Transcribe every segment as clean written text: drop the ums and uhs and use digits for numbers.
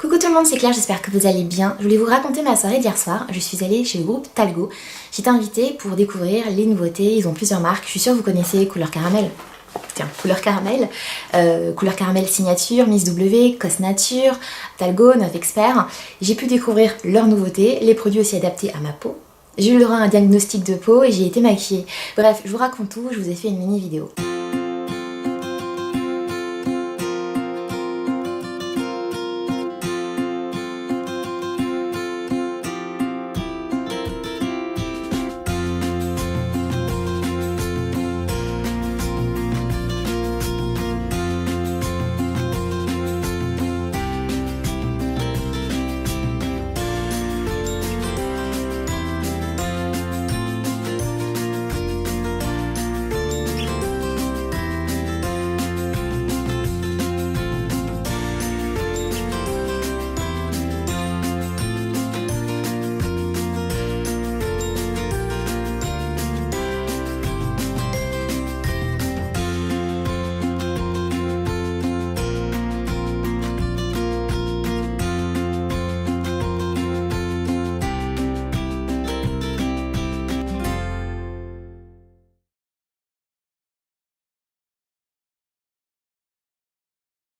Coucou tout le monde, c'est Claire, j'espère que vous allez bien. Je voulais vous raconter ma soirée d'hier soir. Je suis allée chez le groupe Talgo. J'étais invitée pour découvrir les nouveautés. Ils ont plusieurs marques. Je suis sûre que vous connaissez Couleur Caramel. Tiens, Couleur Caramel Signature, Miss W, Cos Nature, Talgo, Neuf Expert. J'ai pu découvrir leurs nouveautés, les produits aussi adaptés à ma peau. J'ai eu le droit à un diagnostic de peau et j'ai été maquillée. Bref, je vous raconte tout, je vous ai fait une mini vidéo.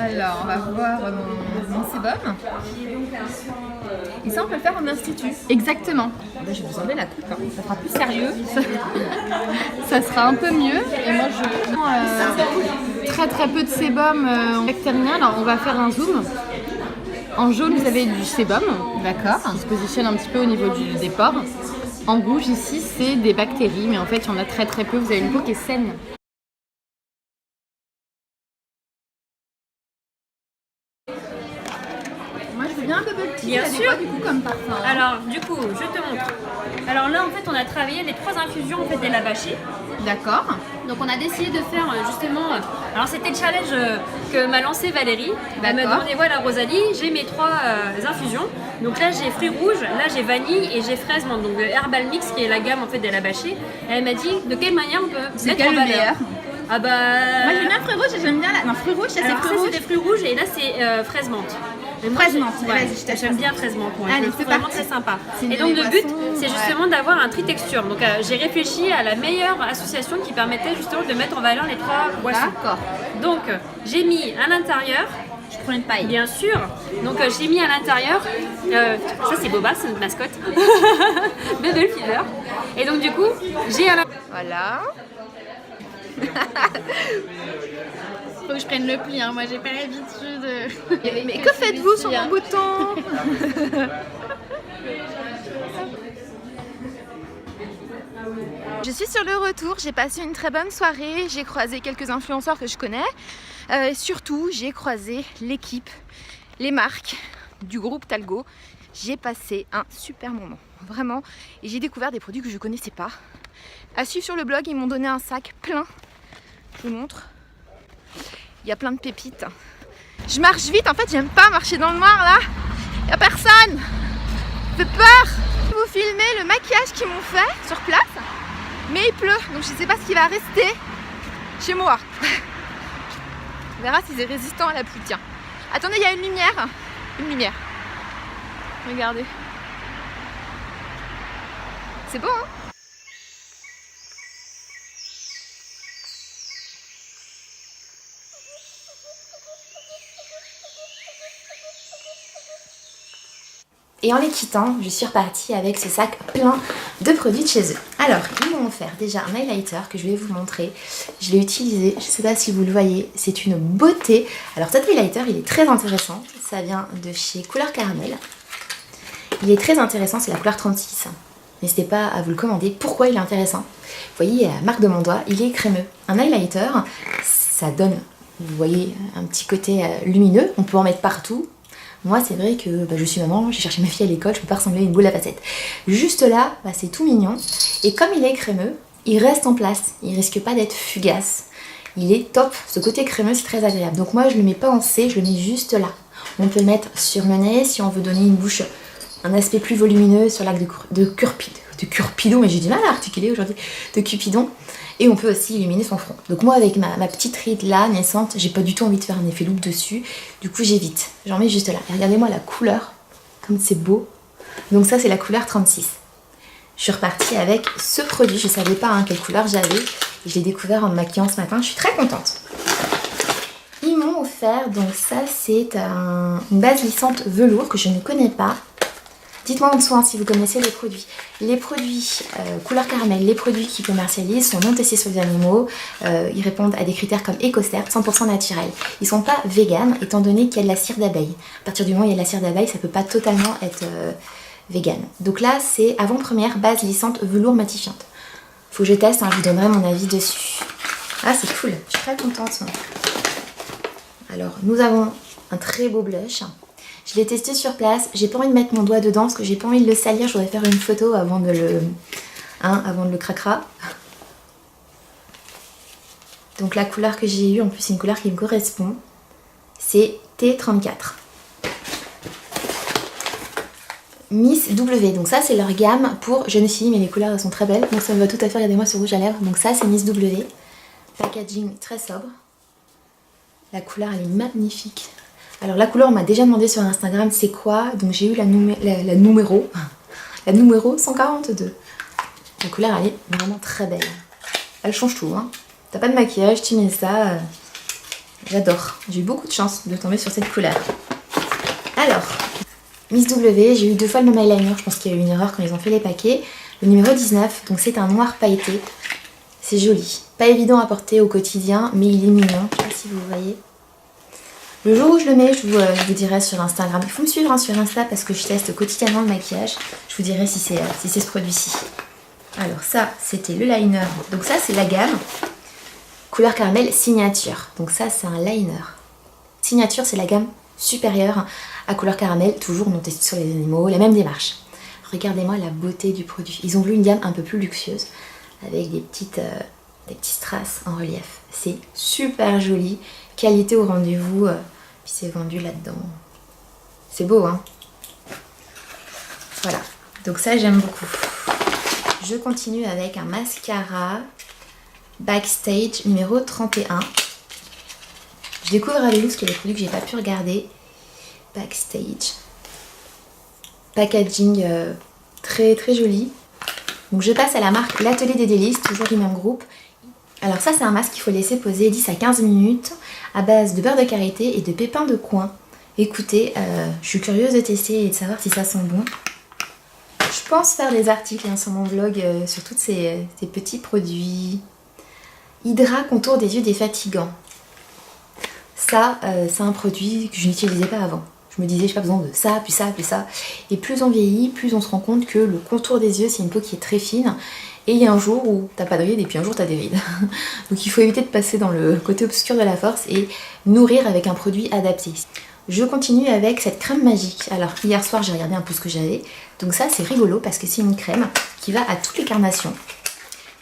Alors, on va voir mon sébum. Et ça, on peut le faire en institut. Exactement. Là, je vais vous enlever la coupe. Ça sera plus sérieux. Ça sera un peu mieux. Et moi, je prends très peu de sébum en bactérien. Alors, on va faire un zoom. En jaune, vous avez du sébum. D'accord. Qui se positionne un petit peu au niveau des pores. En rouge, ici, c'est des bactéries. Mais en fait, il y en a très peu. Vous avez une peau qui est saine. Un bubble tea, bien sûr. Quoi, du coup, comme parfum. Alors du coup, je te montre. Alors là en fait on a travaillé les 3 infusions en fait des Labaché. D'accord. Donc on a décidé de faire justement. Alors c'était le challenge que m'a lancé Valérie. Elle m'a demandé voilà Rosalie, j'ai mes 3 infusions. Donc là j'ai fruits rouges, là j'ai vanille et j'ai fraise menthe. Donc le Herbal Mix qui est la gamme en fait des Labaché. Elle m'a dit de quelle manière on peut mettre en valeur. Ah bah. Moi j'aime bien fruits rouges et j'aime bien la. Non, fruits rouges, c'est des fruits rouges et là c'est fraise menthe. Fraise menthe, ouais, j'aime bien fraise menthe. Allez, c'est vraiment très sympa. Et donc le but, c'est justement d'avoir un tri-texture. Donc j'ai réfléchi à la meilleure association qui permettait justement de mettre en valeur les 3 boissons. D'accord. Donc j'ai mis à l'intérieur. Je prends une paille. Bien sûr. Donc j'ai mis à l'intérieur. Ça c'est Boba, c'est notre mascotte. Bubble Fever. Et donc du coup, j'ai à l'intérieur. Voilà. Faut que je prenne le pli, hein. Moi j'ai pas l'habitude. Mais que faites-vous sur mon bouton? Je suis sur le retour, j'ai passé une très bonne soirée, j'ai croisé quelques influenceurs que je connais. Et surtout, j'ai croisé l'équipe, les marques du groupe Talgo. J'ai passé un super moment, vraiment. Et j'ai découvert des produits que je ne connaissais pas. À suivre sur le blog, ils m'ont donné un sac plein. Je vous montre. Il y a plein de pépites. Je marche vite, en fait j'aime pas marcher dans le noir là. Il n'y a personne. Ça fait peur. Je vais vous filmer le maquillage qu'ils m'ont fait sur place. Mais il pleut, donc je sais pas ce qui va rester chez moi. On verra si c'est résistant à la pluie. Tiens. Attendez, il y a une lumière. Une lumière. Regardez. C'est beau, hein? Et en les quittant, je suis repartie avec ce sac plein de produits de chez eux. Alors, ils m'ont offert déjà un highlighter que je vais vous montrer. Je l'ai utilisé, je ne sais pas si vous le voyez, c'est une beauté. Alors cet highlighter, il est très intéressant. Ça vient de chez Couleur Caramel. Il est très intéressant, c'est la couleur 36. N'hésitez pas à vous le commander. Pourquoi il est intéressant? Vous voyez, à la marque de mon doigt, il est crémeux. Un highlighter, ça donne, vous voyez, un petit côté lumineux. On peut en mettre partout. Moi c'est vrai que je suis maman, j'ai cherché ma fille à l'école, je peux pas ressembler à une boule à facettes. Juste là, c'est tout mignon. Et comme il est crémeux, il reste en place, il risque pas d'être fugace. Il est top, ce côté crémeux c'est très agréable. Donc moi je le mets pas en C, je le mets juste là. On peut le mettre sur le nez si on veut donner une bouche, un aspect plus volumineux sur l'axe de Cupidon, mais j'ai du mal à articuler aujourd'hui, de Cupidon. Et on peut aussi illuminer son front. Donc moi avec ma petite ride là, naissante, j'ai pas du tout envie de faire un effet loupe dessus. Du coup j'évite. J'en mets juste là. Et regardez-moi la couleur, comme c'est beau. Donc ça c'est la couleur 36. Je suis repartie avec ce produit. Je savais pas quelle couleur j'avais. Je l'ai découvert en me maquillant ce matin. Je suis très contente. Ils m'ont offert, donc ça c'est une base lissante velours que je ne connais pas. Dites-moi en dessous si vous connaissez les produits. Les produits couleur caramel, les produits qui commercialisent sont non testés sur des animaux. Ils répondent à des critères comme EcoCert, 100% naturel. Ils sont pas vegan étant donné qu'il y a de la cire d'abeille. À partir du moment où il y a de la cire d'abeille, ça peut pas totalement être vegan. Donc là c'est avant-première base lissante velours matifiante. Faut que je teste, je vous donnerai mon avis dessus. Ah c'est cool, je suis très contente. Alors nous avons un très beau blush. Je l'ai testé sur place, j'ai pas envie de mettre mon doigt dedans parce que j'ai pas envie de le salir, je voudrais faire une photo avant de le cracra. Donc la couleur que j'ai eue, en plus c'est une couleur qui me correspond, c'est T34. Miss W, donc ça c'est leur gamme pour jeunes filles, mais les couleurs elles sont très belles, donc ça me va tout à fait, regardez-moi ce rouge à lèvres, donc ça c'est Miss W. Packaging très sobre. La couleur elle est magnifique. Alors la couleur on m'a déjà demandé sur Instagram c'est quoi, donc j'ai eu la numéro 142. La couleur elle est vraiment très belle. Elle change tout, T'as pas de maquillage, tu mets ça. J'adore. J'ai eu beaucoup de chance de tomber sur cette couleur. Alors, Miss W, j'ai eu 2 fois le même eyeliner, je pense qu'il y a eu une erreur quand ils ont fait les paquets. Le numéro 19, donc c'est un noir pailleté. C'est joli. Pas évident à porter au quotidien, mais il est mignon. Je sais pas si vous voyez. Le jour où je le mets, je vous dirai sur Instagram. Il faut me suivre sur Insta parce que je teste quotidiennement le maquillage. Je vous dirai si c'est ce produit-ci. Alors ça, c'était le liner. Donc ça, c'est la gamme couleur caramel signature. Donc ça, c'est un liner. Signature, c'est la gamme supérieure à couleur caramel. Toujours non testé sur les animaux. La même démarche. Regardez-moi la beauté du produit. Ils ont voulu une gamme un peu plus luxueuse avec des petites strass en relief. C'est super joli. Qualité au rendez-vous. Puis c'est vendu là-dedans. C'est beau, Voilà. Donc ça, j'aime beaucoup. Je continue avec un mascara Backstage numéro 31. Je découvre avec vous ce qu'il y a des produits que j'ai pas pu regarder. Backstage. Packaging très très joli. Donc je passe à la marque L'Atelier des Délices, toujours du même groupe. Alors ça c'est un masque qu'il faut laisser poser 10 à 15 minutes à base de beurre de karité et de pépins de coin. Écoutez, je suis curieuse de tester et de savoir si ça sent bon. Je pense faire des articles sur mon blog sur tous ces petits produits. Hydra contour des yeux défatigants. Ça, c'est un produit que je n'utilisais pas avant. Je me disais, j'ai pas besoin de ça, puis ça, puis ça. Et plus on vieillit, plus on se rend compte que le contour des yeux, c'est une peau qui est très fine. Et il y a un jour où t'as pas de rides et puis un jour t'as des rides. Donc il faut éviter de passer dans le côté obscur de la force et nourrir avec un produit adapté. Je continue avec cette crème magique. Alors hier soir j'ai regardé un peu ce que j'avais. Donc ça c'est rigolo parce que c'est une crème qui va à toutes les carnations.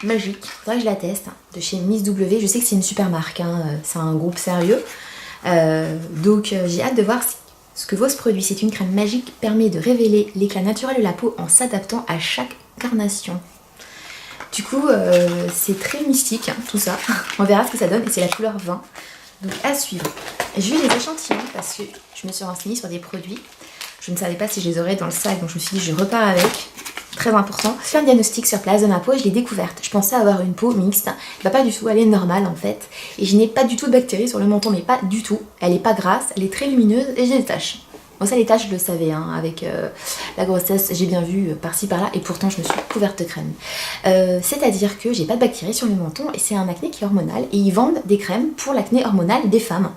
Magique, faudrait que je la teste. De chez Miss W, je sais que c'est une super marque, c'est un groupe sérieux. Donc j'ai hâte de voir ce que vaut ce produit. C'est une crème magique qui permet de révéler l'éclat naturel de la peau en s'adaptant à chaque carnation. Du coup, c'est très mystique tout ça. On verra ce que ça donne et c'est la couleur 20. Donc à suivre. J'ai eu les échantillons parce que je me suis renseignée sur des produits. Je ne savais pas si je les aurais dans le sac, donc je me suis dit je repars avec. Très important. Je fais un diagnostic sur place de ma peau et je l'ai découverte. Je pensais avoir une peau mixte. Bah pas du tout, elle est normale en fait. Et je n'ai pas du tout de bactéries sur le menton, mais pas du tout. Elle est pas grasse, elle est très lumineuse et j'ai des taches. Bon ça les taches je le savais, avec la grossesse j'ai bien vu par-ci par-là et pourtant je me suis couverte de crème. C'est-à-dire que j'ai pas de bactéries sur le menton et c'est un acné qui est hormonal et ils vendent des crèmes pour l'acné hormonal des femmes.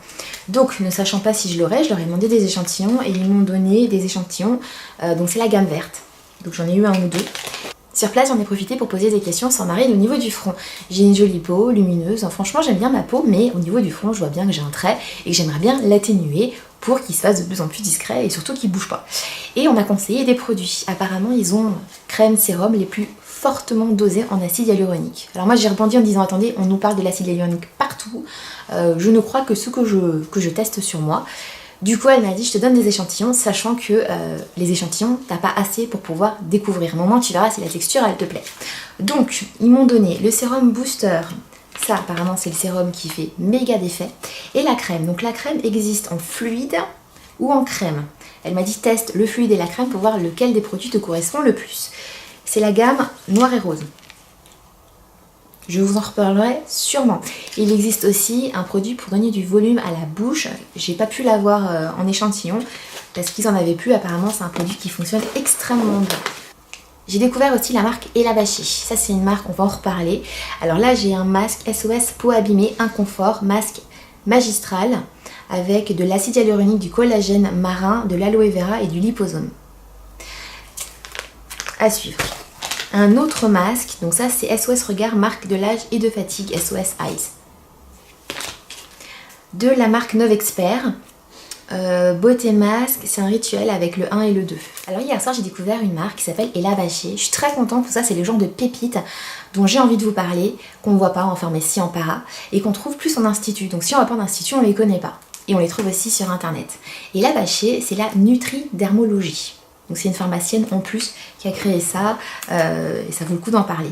Donc ne sachant pas si je l'aurais, je leur ai demandé des échantillons et ils m'ont donné des échantillons, donc c'est la gamme verte. Donc j'en ai eu un ou deux. Sur place, j'en ai profité pour poser des questions sans Marine au niveau du front. J'ai une jolie peau, lumineuse. Franchement, j'aime bien ma peau, mais au niveau du front, je vois bien que j'ai un trait et que j'aimerais bien l'atténuer pour qu'il se fasse de plus en plus discret et surtout qu'il bouge pas. Et on m'a conseillé des produits. Apparemment, ils ont crème, sérum les plus fortement dosés en acide hyaluronique. Alors moi, j'ai rebondi en disant attendez, on nous parle de l'acide hyaluronique partout. Je ne crois que ce que je teste sur moi. Du coup, elle m'a dit, je te donne des échantillons, sachant que les échantillons, t'as pas assez pour pouvoir découvrir. Au moment, tu verras si la texture, elle te plaît. Donc, ils m'ont donné le sérum booster. Ça, apparemment, c'est le sérum qui fait méga d'effet. Et la crème. Donc, la crème existe en fluide ou en crème. Elle m'a dit, teste le fluide et la crème pour voir lequel des produits te correspond le plus. C'est la gamme noir et rose. Je vous en reparlerai sûrement. Il existe aussi un produit pour donner du volume à la bouche. J'ai pas pu l'avoir en échantillon parce qu'ils en avaient plus. Apparemment, c'est un produit qui fonctionne extrêmement bien. J'ai découvert aussi la marque Elabaché. Ça, c'est une marque, on va en reparler. Alors là, j'ai un masque SOS peau abîmée, inconfort, masque magistral avec de l'acide hyaluronique, du collagène marin, de l'aloe vera et du liposome. À suivre. Un autre masque, donc ça c'est SOS Regard, marque de l'âge et de fatigue, SOS Eyes. De la marque Novexpert, beauté masque, c'est un rituel avec le 1 et le 2. Alors hier soir j'ai découvert une marque qui s'appelle Elabaché. Je suis très contente pour ça, c'est le genre de pépites dont j'ai envie de vous parler, qu'on ne voit pas en pharmacie, en para, et qu'on trouve plus en institut. Donc si on va pas en institut, on ne les connaît pas. Et on les trouve aussi sur internet. Elabaché, c'est la nutridermologie. Donc c'est une pharmacienne en plus qui a créé ça et ça vaut le coup d'en parler.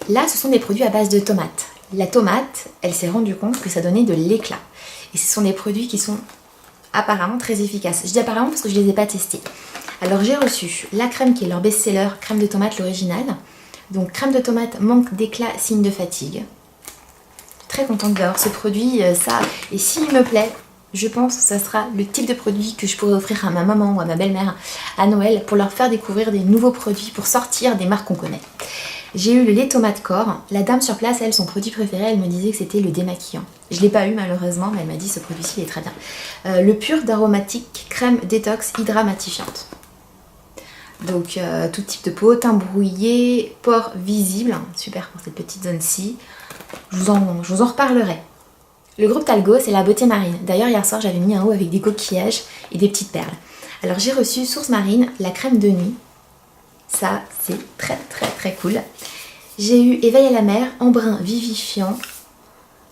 Là, ce sont des produits à base de tomates. La tomate, elle s'est rendue compte que ça donnait de l'éclat. Et ce sont des produits qui sont apparemment très efficaces. Je dis apparemment parce que je ne les ai pas testés. Alors j'ai reçu la crème qui est leur best-seller, crème de tomate l'original. Donc crème de tomate, manque d'éclat, signe de fatigue. Très contente d'avoir ce produit, ça. Et s'il me plaît, je pense que ça sera le type de produit que je pourrais offrir à ma maman ou à ma belle-mère à Noël pour leur faire découvrir des nouveaux produits, pour sortir des marques qu'on connaît. J'ai eu le lait tomate corps. La dame sur place, elle, son produit préféré, elle me disait que c'était le démaquillant. Je ne l'ai pas eu malheureusement, mais elle m'a dit ce produit-ci il est très bien. Le pur d'aromatique crème détox hydramatifiante. Donc tout type de peau, teint brouillé, pores visibles. Super pour cette petite zone-ci. Je vous en reparlerai. Le groupe Talgo, c'est la beauté marine. D'ailleurs, hier soir, j'avais mis un haut avec des coquillages et des petites perles. Alors, j'ai reçu Source Marine, la crème de nuit. Ça, c'est très, très, très cool. J'ai eu Éveil à la mer, embrun vivifiant.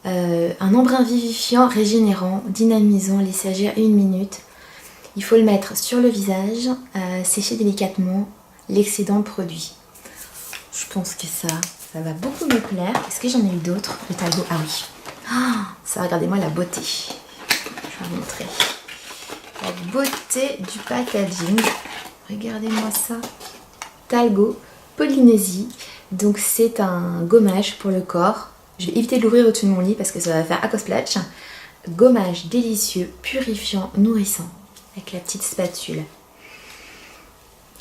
Un embrun vivifiant, régénérant, dynamisant, laissez agir 1 minute. Il faut le mettre sur le visage, sécher délicatement l'excédent produit. Je pense que ça va beaucoup me plaire. Est-ce que j'en ai eu d'autres de Talgo? Ah oui. Ah, ça, regardez-moi la beauté. Je vais vous montrer. La beauté du packaging. Regardez-moi ça. Talgo, Polynésie. Donc c'est un gommage pour le corps. Je vais éviter de l'ouvrir au-dessus de mon lit parce que ça va faire aquasplash. Gommage délicieux, purifiant, nourrissant. Avec la petite spatule.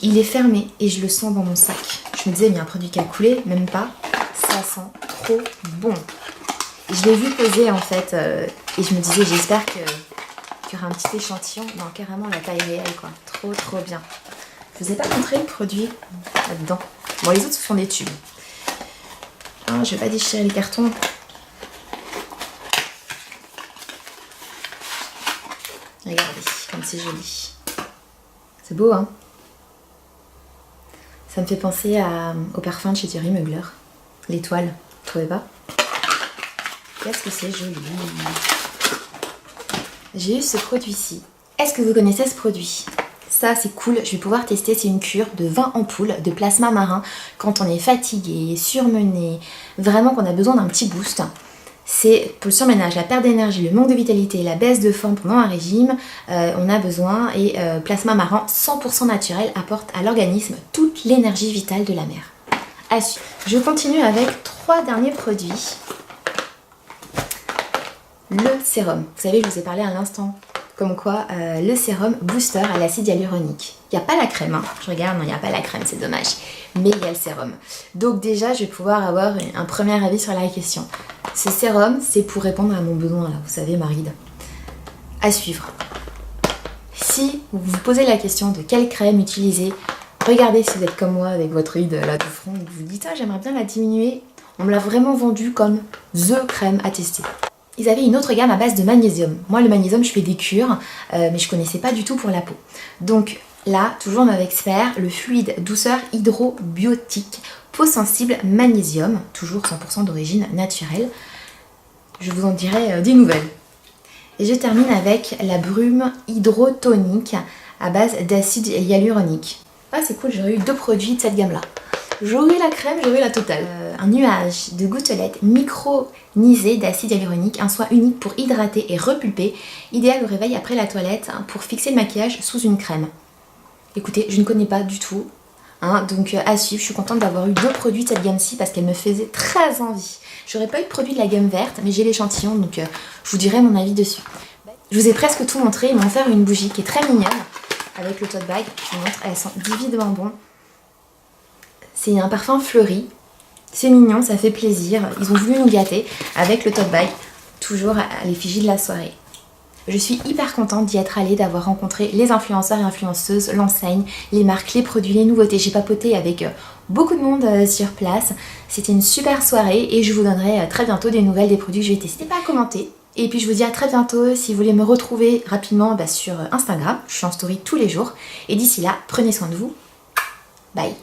Il est fermé et je le sens dans mon sac. Je me disais, mais il y a un produit qui a coulé, même pas. Ça sent trop bon. Je l'ai vu poser en fait et je me disais, j'espère qu'il y aura un petit échantillon. Non, carrément la taille réelle quoi. Trop trop bien. Je vous ai pas montré le produit là-dedans. Bon, les autres font des tubes. Hein, je vais pas déchirer les cartons. Regardez, comme c'est joli. C'est beau, hein? Ça me fait penser au parfum de chez Thierry Mugler. L'étoile, vous trouvez pas? Qu'est-ce que c'est joli! J'ai eu ce produit-ci. Est-ce que vous connaissez ce produit? Ça, c'est cool, je vais pouvoir tester. C'est une cure de 20 ampoules de plasma marin quand on est fatigué, surmené, vraiment qu'on a besoin d'un petit boost. C'est pour le surménage, la perte d'énergie, le manque de vitalité, la baisse de forme pendant un régime, on a besoin. Et plasma marin 100% naturel apporte à l'organisme toute l'énergie vitale de la mer. Je continue avec 3 derniers produits. Le sérum. Vous savez, je vous ai parlé à l'instant. Comme quoi, le sérum booster à l'acide hyaluronique. Il n'y a pas la crème, hein. Je regarde, non, il n'y a pas la crème, c'est dommage. Mais il y a le sérum. Donc déjà, je vais pouvoir avoir un premier avis sur la question. Ce sérum, c'est pour répondre à mon besoin, là, vous savez, ma ride. À suivre. Si vous vous posez la question de quelle crème utiliser, regardez si vous êtes comme moi avec votre ride là de front, et que vous vous dites, ah, j'aimerais bien la diminuer. On me l'a vraiment vendu comme THE crème à tester. Ils avaient une autre gamme à base de magnésium. Moi, le magnésium, je fais des cures, mais je connaissais pas du tout pour la peau. Donc là, toujours Novexpert, le fluide douceur hydrobiotique, peau sensible magnésium, toujours 100% d'origine naturelle. Je vous en dirai des nouvelles. Et je termine avec la brume hydrotonique à base d'acide hyaluronique. Ah c'est cool, j'aurais eu 2 produits de cette gamme-là. J'aurai la crème, j'aurai la totale. Un nuage de gouttelettes micronisées d'acide hyaluronique, un soin unique pour hydrater et repulper, idéal au réveil après la toilette pour fixer le maquillage sous une crème. Écoutez, je ne connais pas du tout, donc à suivre. Je suis contente d'avoir eu 2 produits de cette gamme-ci parce qu'elle me faisait très envie. J'aurais pas eu de produit de la gamme verte, mais j'ai l'échantillon, donc je vous dirai mon avis dessus. Je vous ai presque tout montré, ils m'ont offert une bougie qui est très mignonne avec le tote bag. Je vous montre, elles sont divinement bon. C'est un parfum fleuri, c'est mignon, ça fait plaisir. Ils ont voulu nous gâter avec le tote bag, toujours à l'effigie de la soirée. Je suis hyper contente d'y être allée, d'avoir rencontré les influenceurs et influenceuses, l'enseigne, les marques, les produits, les nouveautés. J'ai papoté avec beaucoup de monde sur place. C'était une super soirée et je vous donnerai très bientôt des nouvelles des produits que je vais tester. N'hésitez pas à commenter. Et puis je vous dis à très bientôt si vous voulez me retrouver rapidement sur Instagram. Je suis en story tous les jours. Et d'ici là, prenez soin de vous. Bye.